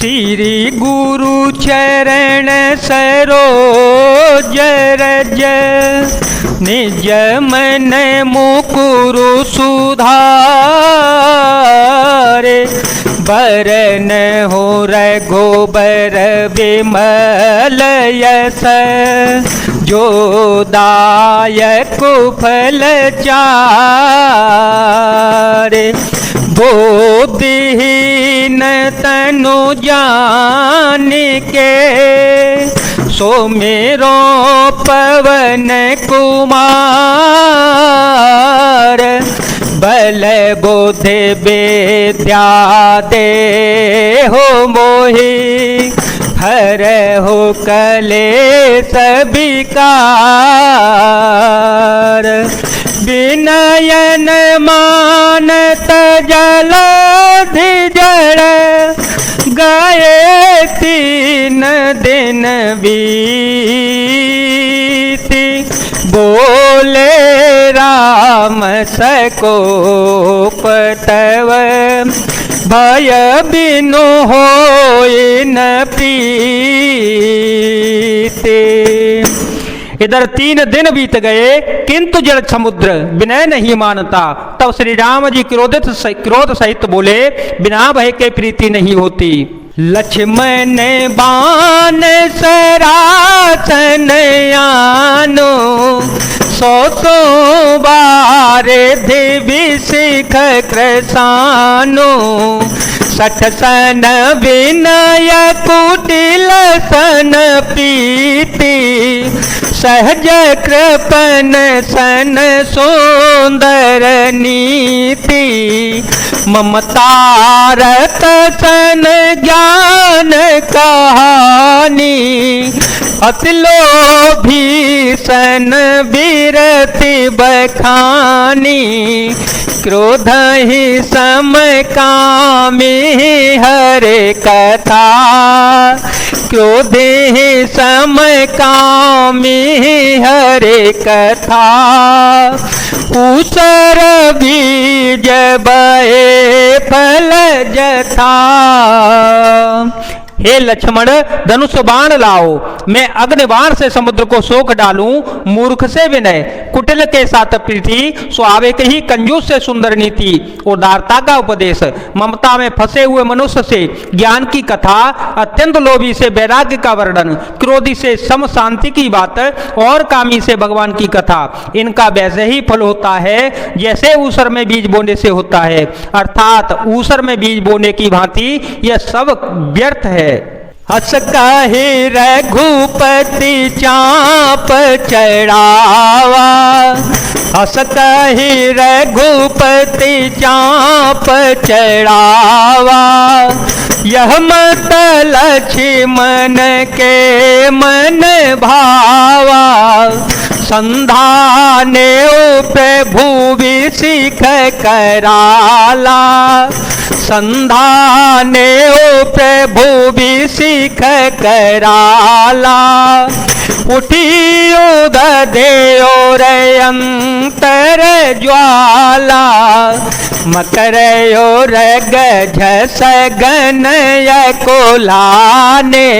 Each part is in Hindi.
श्री गुरु चरण सरोज रज निज मन मुकुरु सुधारे बरन हो रघुबर विमल यस जो दायक फल चारे बोधिहीन तनु जान के सोमेरो पवन कुमार बल बुद्धि विद्या दे हो मोहि हर हो कलेश विकार विनयन मानत जलधि जड़ गए 3 दिन बीती बोले राम सकोप तव भय बिनु होय न प्रीति। इधर 3 दिन बीत गए किंतु जल समुद्र विनय नहीं मानता। तब श्री राम जी क्रोध सहित बोले बिना भय के प्रीति नहीं होती। लक्ष्मण बाण सरासन आनो 100 बार दिव्य शिख कृसानो 60 सन विनय कुटिल सन प्रीति सहज कृपन सन सुंदर नीति ममता रत सन ज्ञान कहानी अति लोभी सन विरति बखानी क्रोध ही सम कामी हरे कथा क्रोध ही सम कामी हरे कथा ऊसर बीज बहे फल जथा। हे लक्ष्मण धनुष बाण लाओ मैं अग्नि बाण से समुद्र को सोख डालूं। मूर्ख से विनय कुटिल के साथ प्रीति स्वाभाविक ही कंजूस से सुंदर नीति उदारता का उपदेश ममता में फंसे हुए मनुष्य से ज्ञान की कथा अत्यंत लोभी से वैराग्य का वर्णन क्रोधी से सम शांति की बात और कामी से भगवान की कथा इनका वैसे ही फल होता है जैसे ऊसर में बीज बोने से होता है अर्थात ऊसर में बीज बोने की भांति यह सब व्यर्थ है। हस कहे रघुपति चाप चढ़ावा हस कहे रघुपति चाप चढ़ावा यह मत लक्ष्मण के मन भावा संधाने प्रभु विशिख कराला संधाने प्रभु विशिख कराला उठियो ददेओ अंतर ज्वाला मकरयो रग झस गनय कोलाने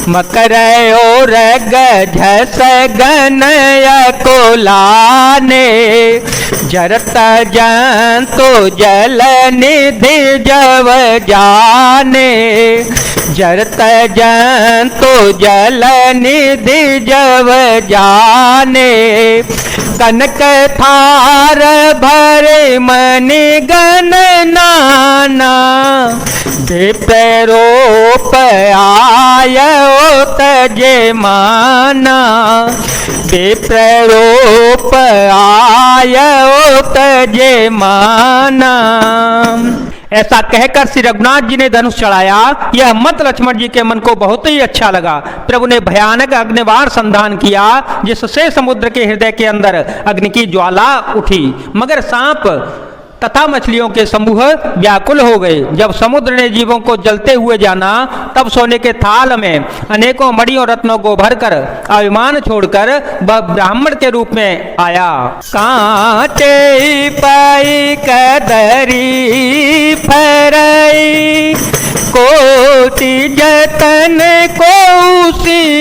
मकरयो रग झस गनय कोलाने जरत जंतु जल निधि जव जाने जरत जंतु जल निधि जव जाने कनक थार भरे मनि गण नाना विप्रोप आयो तजे माना विप्रोप आयो तजे माना। ऐसा कहकर श्री रघुनाथ जी ने धनुष चढ़ाया। यह मत लक्ष्मण जी के मन को बहुत ही अच्छा लगा। प्रभु ने भयानक अग्निबाण संधान किया जिससे समुद्र के हृदय के अंदर अग्नि की ज्वाला उठी मगर सांप तथा मछलियों के समूह व्याकुल हो गए। जब समुद्र ने जीवों को जलते हुए जाना, तब सोने के थाल में अनेकों मणियों रत्नों को भरकर अभिमान छोड़कर वह ब्राह्मण के रूप में आया। कांटे पाई कदरी फरई, कोटि जतन को सींच,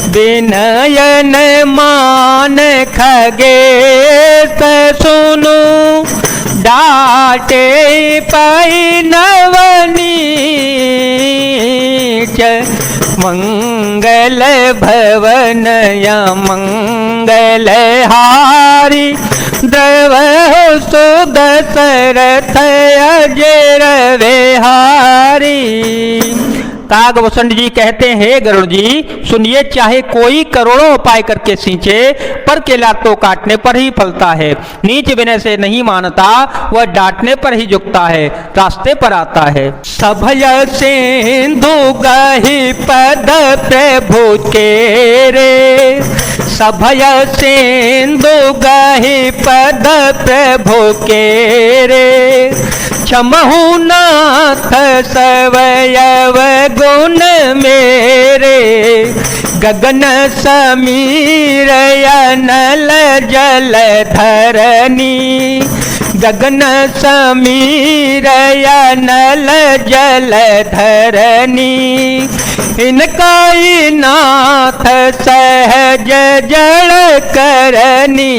विनयन मान खगेश सुनु, डाटे पाई नवनीच, मंगल भवन या मंगल हारी, द्रव सुदशरथ अजर विहारी। कागभूषण जी कहते हैं, हे गरुड़ जी सुनिए, चाहे कोई करोड़ों उपाय करके सींचे, पर केला तो काटने पर ही फलता है। नीच विनय से नहीं मानता, वह डांटने पर ही झुकता है, रास्ते पर आता है। सभय सिंधु गहि पद प्रभु के रे, सभय सिंधु गहि पद प्रभु के रे, क्षमहु नाथ सवयव गुण मेरे, गगन समीर अनल जल धरनी, गगन समीर अनल जल धरनी, इनका नाथ सहज जड़ करनी।